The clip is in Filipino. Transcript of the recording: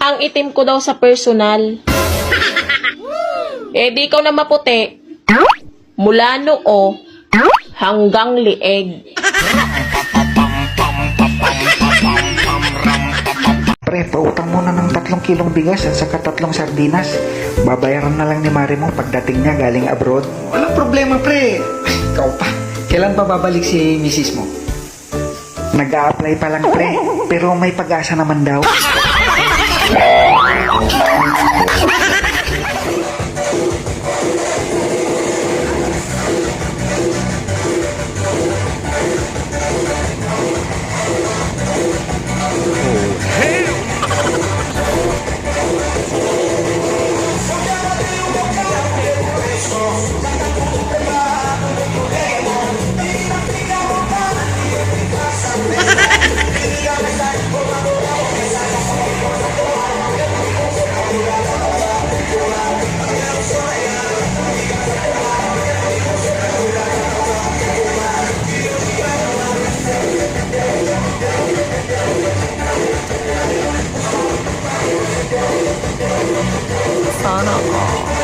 Ang itim ko daw sa personal. Eh, di ikaw na maputi. Mula noo hanggang lieg. Pre, pautang muna ng 3 kilong bigas at saka 3 sardinas. Babayaran na lang ni Mari mo pagdating niya galing abroad. Walang problema, pre. Ikaw pa. Kailan pa babalik si misis mo? Nag-a-apply pa lang, pre. Pero may pag-asa naman daw. Sana all.